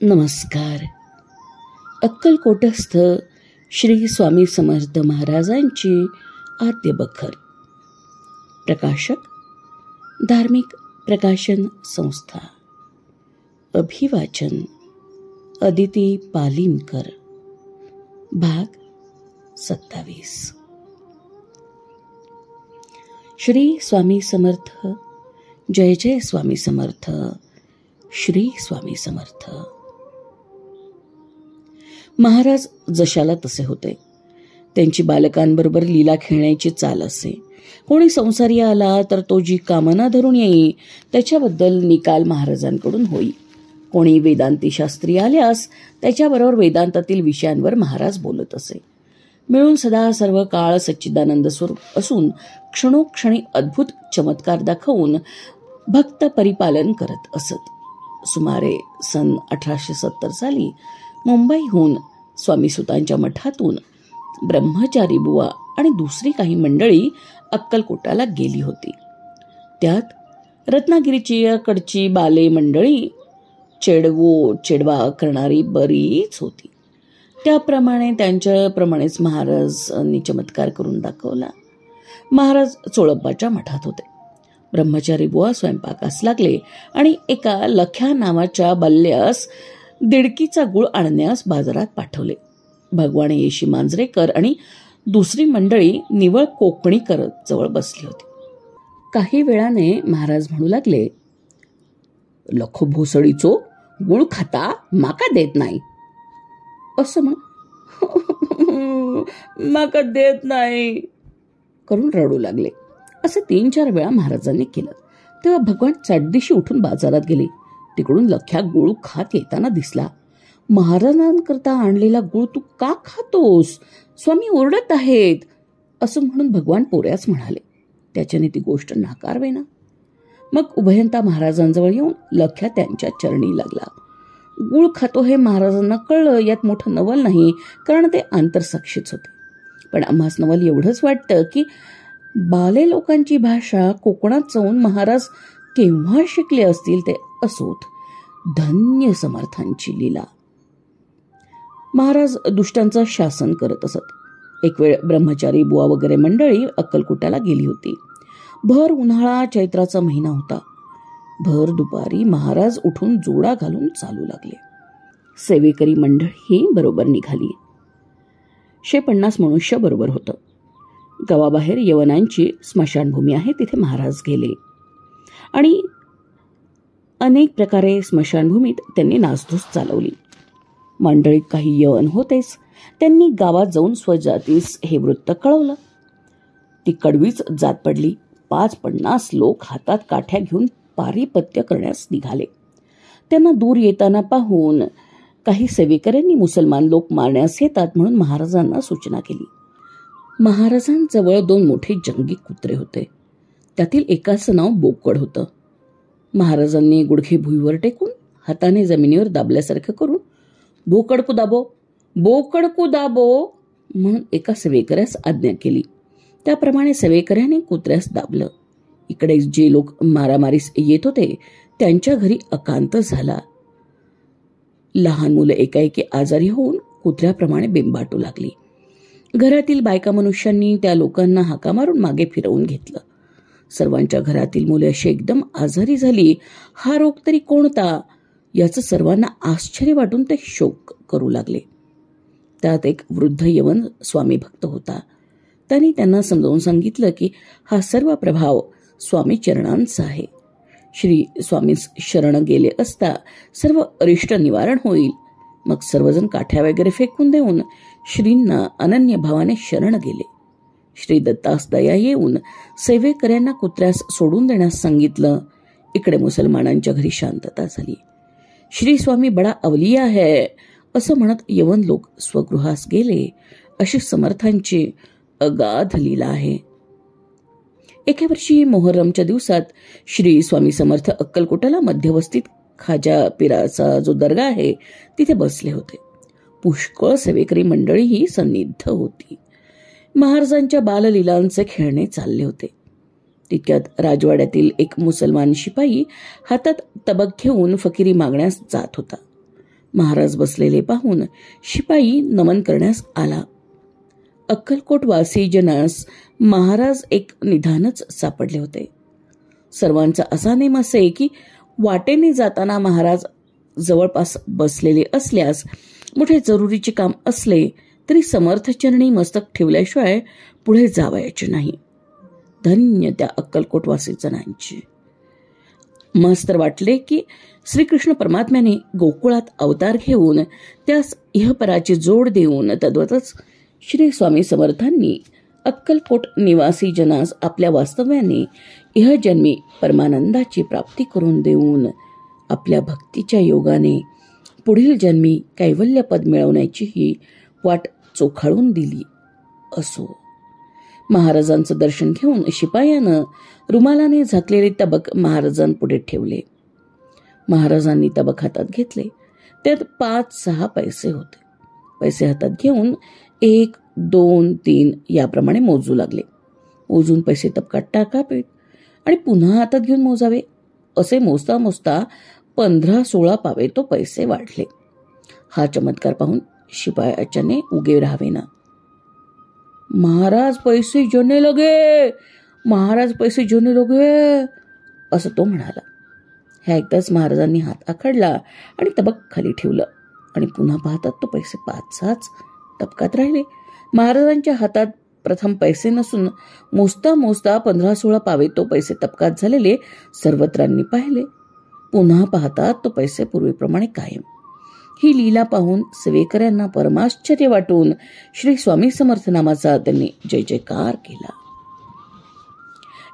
नमस्कार. अक्कलकोटस्थ श्री स्वामी समर्थ महाराजांची आद्य बखर. प्रकाशक धार्मिक प्रकाशन संस्था. अभिवाचन अदिती पालिमकर. भाग 27. श्री स्वामी समर्थ. जय जय स्वामी समर्थ. श्री स्वामी समर्थ. महाराज जशाला तसे होते. त्यांची बालकांबरोबर लीला खेळण्याची चाल असे. कोणी संसारी आला तर तो जी कामना धरून येई त्याच्याबद्दल निकाल महाराजांकडून होई. कोणी वेदांती शास्त्री आल्यास त्याच्याबरोबर वेदांतातील विषयांवर महाराज बोलत असे. मिळून सदा सर्व काळ सच्चिदानंद स्वरूप असून क्षणोक्षणी अद्भुत चमत्कार दाखवून भक्त परिपालन करत असत. सुमारे सन 1870 साली मुंबईहून स्वामीसुतांच्या मठातून ब्रह्मचारी बुवा आणि दुसरी काही मंडळी अक्कलकोटाला गेली होती. त्यात रत्नागिरीची कडची बाले मंडळी चेडवा करणारी बरीच होती. त्याप्रमाणे त्यांच्याप्रमाणेच महाराजांनी चमत्कार करून दाखवला. महाराज चोळप्पाच्या मठात होते. ब्रह्मचारी बुवा स्वयंपाकास लागले आणि एका लख्या नावाच्या बल्ल्यास दिडकीचा गुळ आणण्यास बाजारात पाठवले. भगवान येशी मांजरेकर आणि दुसरी मंडळी निवळ कोकणी करत जवळ बसली होती. काही वेळाने महाराज म्हणू लागले, लखो भोसडीचो गुळ खाता माका देत नाही असं माका देत नाही करून रडू लागले. असे 3-4 वेळा महाराजांनी केलं. तेव्हा भगवान चाटदिशी उठून बाजारात गेले. तिकडून लख्या गुळ खात येताना दिसला. महाराजांकरता आणलेला गुळ तू का खातोस? स्वामी ओरडत आहेत असं म्हणून भगवान पोऱ्याच म्हणाले. त्याच्याने ती गोष्ट नाकारवेना. मग उभयंता महाराजांजवळ येऊन लख्या त्यांच्या चरणी लागला. गुळ खातो हे महाराजांना कळलं. यात मोठं नवल नाही, कारण ते आंतरसाक्षीच होते. पण आम्हास नवल एवढंच वाटतं की बाले लोकांची भाषा कोकणात जाऊन महाराज केव्हा शिकले असतील ते असोत. धन्य समर्थांची लीला. महाराज दुष्टांचं शासन करत असत. एक वेळ ब्रह्मचारी बुवा वगैरे मंडळी अक्कलकोटाला गेली होती. भर उन्हाळा चैत्राचा महिना होता. भर दुपारी महाराज उठून जोडा घालून चालू लागले. सेवेकरी मंडळी बरोबर निघाली. 150 मनुष्य बरोबर होतं. गावाबाहेर यवनांची स्मशानभूमी आहे, तिथे महाराज गेले आणि अनेक प्रकारे स्मशानभूमीत त्यांनी नासधूस चालवली. मंडळीत काही यवन होतेच. त्यांनी गावात जाऊन स्वजातीस हे वृत्त कळवलं. ती कडवीच जात पडली. 50 लोक हातात काठ्या घेऊन पारिपत्य करण्यास निघाले. त्यांना दूर येताना पाहून काही सेवेकऱ्यांनी मुसलमान लोक मारण्यास येतात म्हणून महाराजांना सूचना केली. महाराजांजवळ 2 मोठे जंगी कुत्रे होते. त्यातील एकाचं नाव बोकड होतं. महाराजांनी गुडघे भुईवर टेकून हाताने जमिनीवर दाबल्यासारखं करून बोकडकू दाबो, बोकडकू दाबो म्हणून एका सेवेकऱ्यास आज्ञा केली. त्याप्रमाणे सेवेकऱ्याने कुत्र्यास दाबलं. इकडे जे लोक मारामारीस येत होते त्यांच्या घरी अकांत झाला. लहान मुलं एकाएकी आजारी होऊन कुत्र्याप्रमाणे बेंबाटू लागली. घरातील बायका मनुष्यांनी त्या लोकांना हाका मारून मागे फिरवून घेतलं. सर्वांच्या घरातील मुले अशी एकदम आजारी झाली. हा रोग तरी कोणता याचं सर्वांना आश्चर्य वाटून ते शोक करू लागले. त्यात एक वृद्ध यवन स्वामी भक्त होता. त्यांनी त्यांना समजावून सांगितलं की हा सर्व प्रभाव स्वामी चरणांचा आहे. श्री स्वामी शरण गेले असता सर्व अरिष्ट निवारण होईल. मग सर्वजण काठ्या वगैरे फेकून देऊन श्रींना अनन्य भावाने शरण गेले. श्री दत्तास दया येऊन सेवेकऱ्यांना कुत्र्यास सोडून देण्यास सांगितलं. इकडे मुसलमानांच्या घरी शांतता झाली. श्री स्वामी बडा अवलिया है असं म्हणत यवन लोक स्वगृहास गेले. अशी समर्थांची अगाध लीला आहे. एके वर्षी मोहर्रमच्या दिवसात श्री स्वामी समर्थ अक्कलकोटाला मध्यवस्तीत खाजा पिराचा जो दर्गा आहे तिथे बसले होते. पुष्कळ सेवेकरी मंडळीही सन्निध होती. महाराजांच्या बाललीलांचे खेळणे चालले होते. तितक्यात राजवाड्यातील एक मुसलमान शिपाई हातात तबक घेऊन फकिरी मागण्यास जात होता. महाराज बसलेले पाहून शिपाई नमन करण्यास आला. अक्कलकोट वासीजनास महाराज एक निधानच सापडले होते. सर्वांचा असा नेम असे की वाटेने जाताना महाराज जवळपास बसलेले असल्यास मोठे जरुरीचे काम असले तरी समर्थचरणी मस्तक ठेवल्याशिवाय पुढे जावयाचे नाही. धन्य त्या अक्कलकोटवासी जनांचे. मास्तर वाटले की श्रीकृष्ण परमात्म्याने गोकुळात अवतार घेऊन त्यास इहपराची जोड देऊन तद्वतच श्री स्वामी समर्थांनी अक्कलकोट निवासी जनास आपल्या वास्तव्याने इहजन्मी परमानंदाची प्राप्ती करून देऊन आपल्या भक्तीच्या योगाने पुढील जन्मी कैवल्यपद मिळवण्याची ही वाट चोखाळून दिली असो. महाराजांचं दर्शन घेऊन शिपायानं रुमालाने झाकलेले तबक महाराजांपुढे ठेवले. महाराजांनी तबक हातात घेतले. त्यात 5-6 पैसे होते. पैसे हातात घेऊन 1, 2, 3 याप्रमाणे मोजू लागले. मोजून पैसे तबकात टाकावेत आणि पुन्हा हातात घेऊन मोजावे असे मोजता मोजता 15-16 पावे तो पैसे वाढले. हा चमत्कार पाहून शिपायाच्याने उगे राहावेना. महाराज पैसे जोने लगे, महाराज पैसे जोने लगे असं तो म्हणाला. ह्या ऐकताच महाराजांनी हात आखडला आणि तबक खाली ठेवलं आणि पुन्हा पाहतात तो पैसे 5-6 तबकात राहिले. महाराजांच्या हातात प्रथम पैसे नसून मोजता मोजता 15-16 पावे तो पैसे तबकात झालेले सर्वत्रांनी पाहिले. पुन्हा पाहतात तो पैसे पूर्वीप्रमाणे कायम. ही लीला पाहून सेवेकऱ्यांना परमाश्चर्य वाटून श्री स्वामी समर्थ नामाचा त्यांनी जय जयकार केला.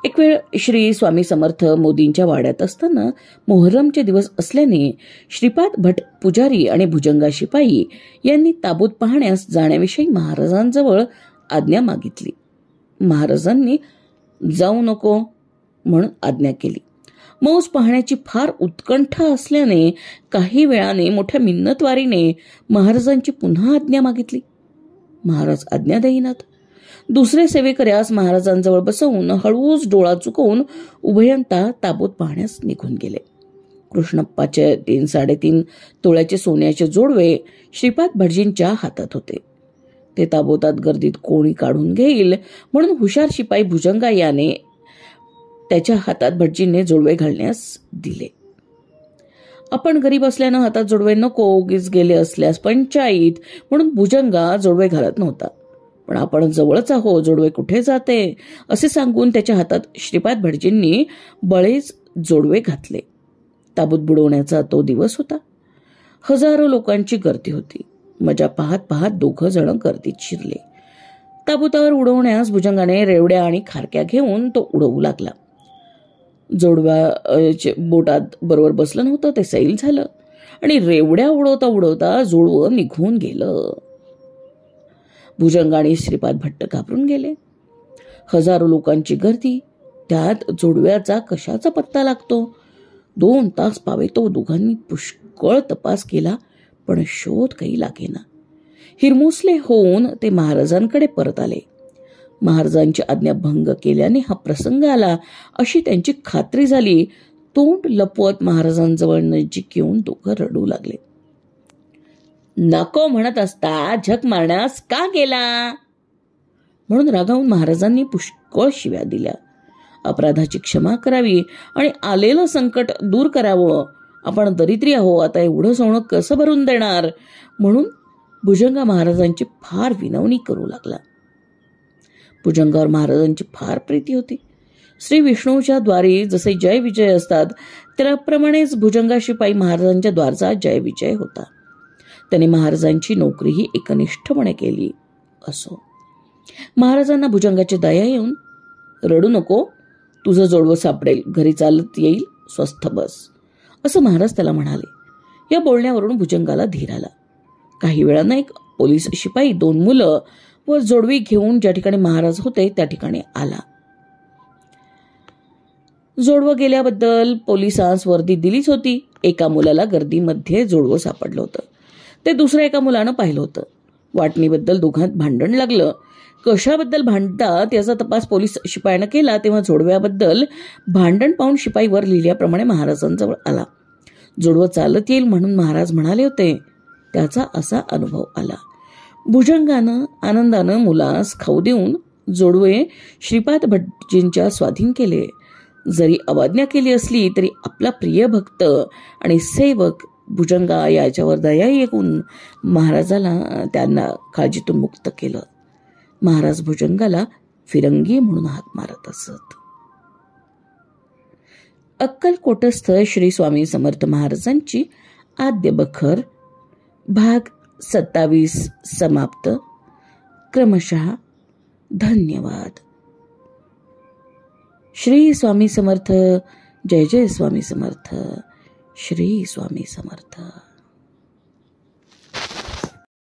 एक वेळ श्री स्वामी समर्थ मोदींच्या वाड्यात असताना मोहरमचे दिवस असल्याने श्रीपाद भट पुजारी आणि भुजंगा शिपाई यांनी ताबूत पाहण्यास जाण्याविषयी महाराजांजवळ आज्ञा मागितली. महाराजांनी जाऊ नको म्हणून आज्ञा केली. मौज पाहण्याची फार उत्कंठा असल्याने काही वेळाने मोठ्या मिन्नतवारीने महाराजांची पुन्हा आज्ञा मागितली. महाराज आज्ञा देईनात. दुसरे सेवेकऱ्यास महाराजांजवळ बसवून हळूच डोळा चुकवून उभयंता ताबूत पाहण्यास निघून गेले. कृष्णप्पाचे 3-3.5 तोळ्याचे सोन्याचे जोडवे श्रीपाद भटजींच्या हातात होते. ते ताबोतात गर्दीत कोणी काढून घेईल म्हणून हुशार शिपाई भुजंगा याने त्याच्या हातात भटजींनी जोडवे घालण्यास दिले. आपण गरीब असल्यानं हातात जोडवे नको, उगीच गेले असल्यास पंचायत म्हणून भुजंगा जोडवे घालत नव्हता. पण आपण जवळच आहो, जोडवे कुठे जाते असे सांगून त्याच्या हातात श्रीपाद भटजींनी बळेच जोडवे घातले. ताबूत बुडवण्याचा तो दिवस होता. हजारो लोकांची गर्दी होती. मजा पाहत पाहत 2 जण गर्दीत शिरले. ताबूतावर उडवण्यास भुजंगाने रेवड्या आणि खारक्या घेऊन तो उडवू लागला. जोडव्या बोटात बरोबर बसलं नव्हतं, ते सैल झालं आणि रेवड्या उडवता उडवता जोडवं निघून गेलं. भुजंग आणि श्रीपाद भट्ट घाबरून गेले. हजारो लोकांची गर्दी, त्यात जोडव्याचा कशाचा पत्ता लागतो. 2 तास पावे तो दोघांनी पुष्कळ तपास केला पण शोध काही लागेना. हिरमुसले होऊन ते महाराजांकडे परत आले. महाराजांची आज्ञा भंग केल्याने हा प्रसंग आला अशी त्यांची खात्री झाली. तोंड लपवत महाराजांजवळ नजीक येऊन दोघं रडू लागले. नको म्हणत असता झक मारण्यास का गेला म्हणून रागावून महाराजांनी पुष्कळ शिव्या दिल्या. अपराधाची क्षमा करावी आणि आलेलं संकट दूर करावं. आपण दरिद्री आहो, आता एवढं सोनं कसं भरून देणार म्हणून भुजंगा महाराजांची फार विनवणी करू लागला. भुजंगावर महाराजांची फार प्रीती होती. श्री विष्णूच्या द्वारी जसे जय विजय असतात त्याप्रमाणेच भुजंगा शिपाई महाराजांच्या द्वारचा जय विजय होता. त्याने महाराजांची नोकरीही एकनिष्ठपणे केली असो. महाराजांना भुजंगाची दया येऊन, रडू नको, तुझं जोडवं सापडेल, घरी चालत येईल, स्वस्थ बस असं महाराज त्याला म्हणाले. या बोलण्यावरून भुजंगाला धीर आला. काही वेळानं एक पोलीस शिपाई 2 मुलं व जोडवी घेऊन ज्या ठिकाणी महाराज होते त्या ठिकाणी आला. जोडवं गेल्याबद्दल पोलिसांस वर्दी दिलीच होती. एका मुलाला गर्दीमध्ये जोडवं सापडलं होतं. ते दुसऱ्या एका मुलानं पाहिलं होतं. वाटणीबद्दल दोघांत भांडण लागलं. कशाबद्दल भांडतात याचा तपास पोलीस शिपायानं केला तेव्हा जोडव्याबद्दल भांडण पाहून शिपाई वर लिहिल्याप्रमाणे महाराजांजवळ आला. जोडवं चालत येईल म्हणून महाराज म्हणाले होते, त्याचा असा अनुभव आला. भुजंगानं आनंदानं मुलास खाऊ देऊन जोडवे श्रीपाद भटजींच्या स्वाधीन केले. जरी अवज्ञा केली असली तरी आपला प्रिय भक्त आणि सेवक भुजंगा याच्यावर दया येऊन महाराजाला त्यांना काळजीतून मुक्त केलं. महाराज भुजंगाला फिरंगी म्हणून हाक मारत असत. अक्कलकोटस्थ श्री स्वामी समर्थ महाराजांची आद्य बखर भाग 27 समाप्त. क्रमशः. धन्यवाद. श्री स्वामी समर्थ. जय जय स्वामी समर्थ. श्री स्वामी समर्थ.